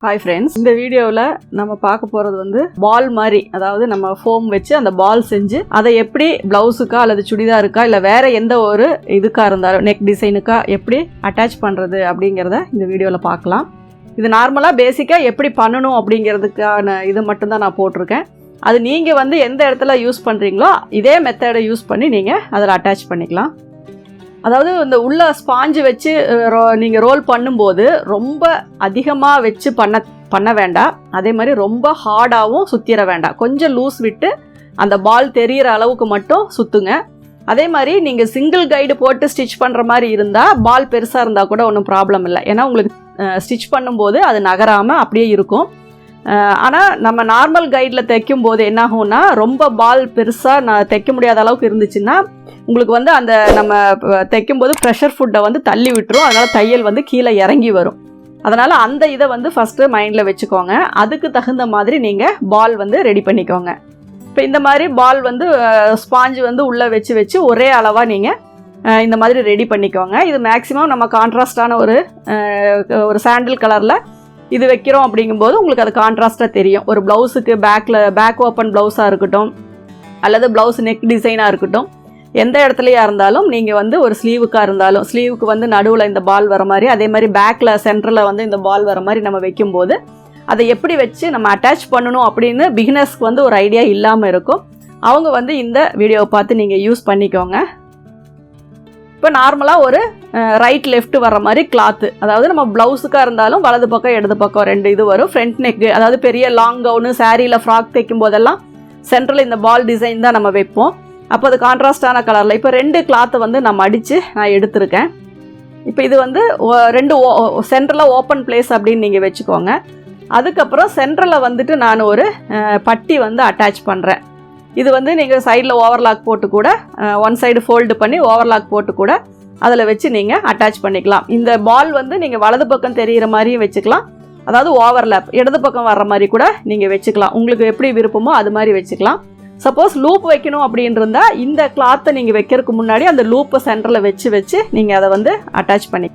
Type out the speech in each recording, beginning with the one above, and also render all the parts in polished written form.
Hi friends, இந்த வீடியோவில் நம்ம பார்க்க போகிறது வந்து பால் மாதிரி, அதாவது நம்ம ஃபோம் வச்சு அந்த பால் செஞ்சு அதை எப்படி ப்ளவுஸுக்கா அல்லது சுடிதாருக்கா இல்லை வேறு எந்த ஒரு இதுக்காக இருந்தாலும் நெக் டிசைனுக்கா எப்படி அட்டாச் பண்ணுறது அப்படிங்கிறத இந்த வீடியோவில் பார்க்கலாம். இது நார்மலாக பேசிக்காக எப்படி பண்ணணும் அப்படிங்கிறதுக்கான இது மட்டும்தான் நான் போட்டிருக்கேன். அது நீங்கள் வந்து எந்த இடத்துல யூஸ் பண்ணுறீங்களோ இதே மெத்தடை யூஸ் பண்ணி நீங்கள் அதில் அட்டாச் பண்ணிக்கலாம். அதாவது இந்த உள்ள ஸ்பாஞ்சு வச்சு நீங்கள் ரோல் பண்ணும்போது ரொம்ப அதிகமாக வச்சு பண்ண வேண்டாம். அதே மாதிரி ரொம்ப ஹார்டாகவும் சுற்றிட வேண்டாம். கொஞ்சம் லூஸ் விட்டு அந்த பால் தெரிகிற அளவுக்கு மட்டும் சுற்றுங்க. அதே மாதிரி நீங்கள் சிங்கிள் கைடு போட்டு ஸ்டிச் பண்ணுற மாதிரி இருந்தால் பால் பெருசாக இருந்தால் கூட ஒன்றும் ப்ராப்ளம் இல்லை. ஏன்னா உங்களுக்கு ஸ்டிச் பண்ணும்போது அது நகராமல் அப்படியே இருக்கும். ஆனால் நம்ம நார்மல் கைடில் தைக்கும்போது என்னாகும்னா ரொம்ப பால் பெருசாக நான் தைக்க முடியாத அளவுக்கு இருந்துச்சுன்னா உங்களுக்கு வந்து அந்த நம்ம தைக்கும்போது ப்ரெஷர் ஃபுட்டை வந்து தள்ளி விட்டுரும். அதனால் தையல் வந்து கீழே இறங்கி வரும். அதனால் அந்த இதை வந்து ஃபஸ்ட்டு மைண்டில் வச்சுக்கோங்க. அதுக்கு தகுந்த மாதிரி நீங்கள் பால் வந்து ரெடி பண்ணிக்கோங்க. இப்போ இந்த மாதிரி பால் வந்து ஸ்பாஞ்சு வந்து உள்ளே வச்சு ஒரே அளவாக நீங்கள் இந்த மாதிரி ரெடி பண்ணிக்கோங்க. இது மேக்ஸிமம் நம்ம கான்ட்ராஸ்டான ஒரு சாண்டில் கலரில் இது வைக்கிறோம் அப்படிங்கும்போது உங்களுக்கு அது கான்ட்ராஸ்ட்டாக தெரியும். ஒரு ப்ளவுஸுக்கு பேக் ஓப்பன் ப்ளவுஸாக இருக்கட்டும் அல்லது ப்ளவுஸ் நெக் டிசைனாக இருக்கட்டும், எந்த இடத்துலையா இருந்தாலும் நீங்கள் வந்து ஒரு ஸ்லீவுக்காக இருந்தாலும் ஸ்லீவுக்கு வந்து நடுவில் இந்த பால் வர மாதிரி, அதே மாதிரி பேக்கில் சென்டரில் வந்து இந்த பால் வர மாதிரி நம்ம வைக்கும்போது அதை எப்படி வச்சு நம்ம அட்டாச் பண்ணணும் அப்படின்னு பிகினர்ஸ்க்கு வந்து ஒரு ஐடியா இல்லாமல் இருக்கும். அவங்க வந்து இந்த வீடியோவை பார்த்து நீங்கள் யூஸ் பண்ணிக்கோங்க. இப்போ நார்மலாக ஒரு ரைட் லெஃப்ட் வர மாதிரி கிளாத்து, அதாவது நம்ம ப்ளவுஸுக்காக இருந்தாலும் வலது பக்கம் இடது பக்கம் ரெண்டு இது வரும். ஃப்ரண்ட் நெக்கு, அதாவது பெரிய லாங் கவுனு சாரியில் ஃப்ராக் தைக்கும் போதெல்லாம் சென்டரில் இந்த பால் டிசைன் தான் நம்ம வைப்போம். அப்போ அது கான்ட்ராஸ்டான கலரில் இப்போ ரெண்டு கிளாத்தை வந்து நான் மடித்து நான் எடுத்திருக்கேன். இப்போ இது வந்து ரெண்டு சென்டரில் ஓப்பன் பிளேஸ் அப்படின்னு நீங்கள் வச்சுக்கோங்க. அதுக்கப்புறம் சென்டரில் வந்துட்டு நான் ஒரு பட்டி வந்து அட்டாச் பண்ணுறேன். இது வந்து நீங்கள் சைடில் ஓவர்லாக் போட்டு கூட ஒன் சைடு ஃபோல்டு பண்ணி ஓவர்லாக் போட்டு கூட அதில் வச்சு நீங்கள் அட்டாச் பண்ணிக்கலாம். இந்த பால் வந்து நீங்கள் வலது பக்கம் தெரிகிற மாதிரியும் வச்சுக்கலாம், அதாவது ஓவர்லாப் இடது பக்கம் வர்ற மாதிரி கூட நீங்கள் வச்சுக்கலாம். உங்களுக்கு எப்படி விருப்பமோ அது மாதிரி வச்சுக்கலாம். சப்போஸ் லூப் வைக்கணும் அப்படின்னு இருந்தால் இந்த கிளாத்தை நீங்கள் வைக்கிறதுக்கு முன்னாடி அந்த லூப்பை சென்டரில் வச்சு நீங்கள் அதை வந்து அட்டாச் பண்ணி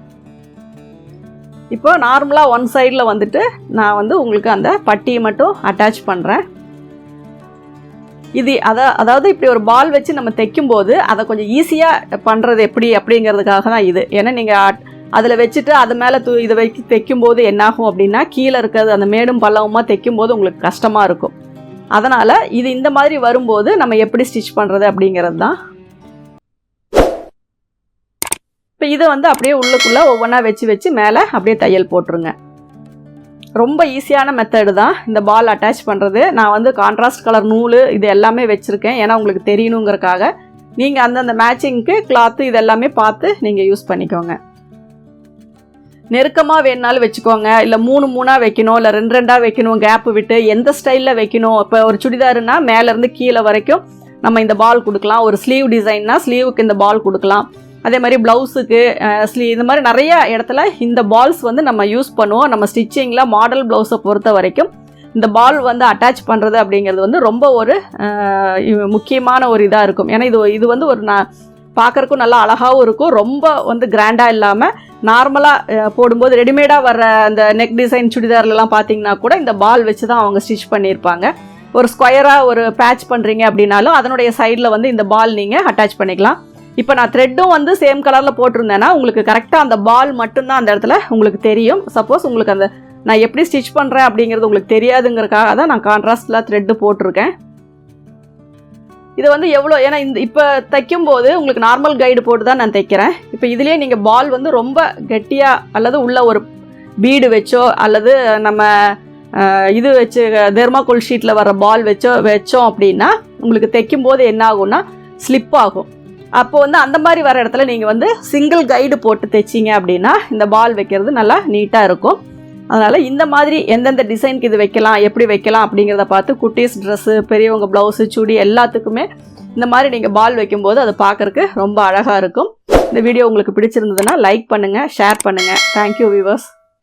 இப்போ நார்மலாக ஒன் சைடில் வந்துட்டு நான் வந்து உங்களுக்கு அந்த பட்டியை மட்டும் அட்டாச் பண்ணுறேன். இது அதாவது இப்படி ஒரு பால் வச்சு நம்ம தைக்கும்போது அதை கொஞ்சம் ஈஸியாக பண்ணுறது எப்படி அப்படிங்கிறதுக்காக தான் இது. ஏன்னா நீங்கள் அதில் வச்சுட்டு அது மேலே இதை வச்சு தைக்கும்போது என்னாகும் அப்படின்னா கீழே இருக்கிறது அந்த மேடும் பள்ளவுமாக தைக்கும்போது உங்களுக்கு கஷ்டமாக இருக்கும். அதனால் இது இந்த மாதிரி வரும்போது நம்ம எப்படி ஸ்டிச் பண்ணுறது அப்படிங்கிறது தான். இப்போ இதை வந்து அப்படியே உள்ளுக்குள்ளே ஒவ்வொன்றா வச்சு மேலே அப்படியே தையல் போட்டுருங்க. ரொம்ப ஈஸியான மெத்தடு தான் இந்த பால் அட்டாச் பண்ணுறது. நான் வந்து கான்ட்ராஸ்ட் கலர் நூல் இது எல்லாமே வச்சுருக்கேன், ஏன்னா உங்களுக்கு தெரியணுங்கிறக்காக. நீங்கள் அந்தந்த மேட்சிங்க்கு கிளாத்து இது எல்லாமே பார்த்து நீங்கள் யூஸ் பண்ணிக்கோங்க. நெருக்கமாக வேணுனாலும் வச்சுக்கோங்க, இல்லை மூணாக வைக்கணும், இல்லை ரெண்டாக வைக்கணும், கேப்பு விட்டு எந்த ஸ்டைலில் வைக்கணும். இப்போ ஒரு சுடிதாருன்னா மேலேருந்து கீழே வரைக்கும் நம்ம இந்த பால் கொடுக்கலாம். ஒரு ஸ்லீவ் டிசைன்னா ஸ்லீவுக்கு இந்த பால் கொடுக்கலாம். அதே மாதிரி ப்ளவுஸுக்கு இந்த மாதிரி நிறைய இடத்துல இந்த பால்ஸ் வந்து நம்ம யூஸ் பண்ணுவோம். நம்ம ஸ்டிச்சிங்கில் மாடல் ப்ளவுஸை பொறுத்த வரைக்கும் இந்த பால் வந்து அட்டாச் பண்ணுறது அப்படிங்கிறது வந்து ரொம்ப ஒரு முக்கியமான ஒரு இதாக இருக்கும். ஏன்னா இது வந்து ஒரு பார்க்குறக்கும் நல்லா அழகாகவும் இருக்கும். ரொம்ப வந்து கிராண்டாக இல்லாமல் நார்மலாக போடும்போது ரெடிமேடாக வர்ற அந்த நெக் டிசைன் சுடிதார்லாம் பார்த்தீங்கன்னா கூட இந்த பால் வச்சு தான் அவங்க ஸ்டிச் பண்ணியிருப்பாங்க. ஒரு ஸ்கொயராக ஒரு பேட்ச் பண்ணுறீங்க அப்படின்னாலும் அதனுடைய சைடில் வந்து இந்த பால் நீங்கள் அட்டாச் பண்ணிக்கலாம். இப்போ நான் த்ரெட்டும் வந்து சேம் கலரில் போட்டிருந்தேன்னா உங்களுக்கு கரெக்டாக அந்த பால் மட்டும்தான் அந்த இடத்துல உங்களுக்கு தெரியும். சப்போஸ் உங்களுக்கு அந்த நான் எப்படி ஸ்டிச் பண்ணுறேன் அப்படிங்கிறது உங்களுக்கு தெரியாதுங்கிறதுக்காக தான் நான் கான்ட்ராஸ்டில் த்ரெட்டு போட்டிருக்கேன். இது வந்து எவ்வளோ, ஏன்னா இப்போ தைக்கும்போது உங்களுக்கு நார்மல் கைடு போட்டு தான் நான் தைக்கிறேன். இப்போ இதுலேயே நீங்கள் பால் வந்து ரொம்ப கெட்டியாக அல்லது உள்ள ஒரு பீடு வச்சோ அல்லது நம்ம இது வச்சு தெர்மாக்கோல் ஷீட்டில் வர பால் வச்சோம் அப்படின்னா உங்களுக்கு தைக்கும்போது என்ன ஆகும்னா ஸ்லிப் ஆகும். அப்போ வந்து அந்த மாதிரி வர இடத்துல நீங்கள் வந்து சிங்கிள் கைடு போட்டு தைச்சிங்க அப்படின்னா இந்த பால் வைக்கிறது நல்லா நீட்டாக இருக்கும். அதனால் இந்த மாதிரி எந்தெந்த டிசைனுக்கு இது வைக்கலாம், எப்படி வைக்கலாம் அப்படிங்கிறத பார்த்து குட்டீஸ் ட்ரெஸ்ஸு, பெரியவங்க ப்ளவுஸு, சுடி எல்லாத்துக்குமே இந்த மாதிரி நீங்கள் பால் வைக்கும்போது அது பார்க்குறக்கு ரொம்ப அழகாக இருக்கும். இந்த வீடியோ உங்களுக்கு பிடிச்சிருந்ததுன்னா லைக் பண்ணுங்கள், ஷேர் பண்ணுங்கள். Thank you viewers.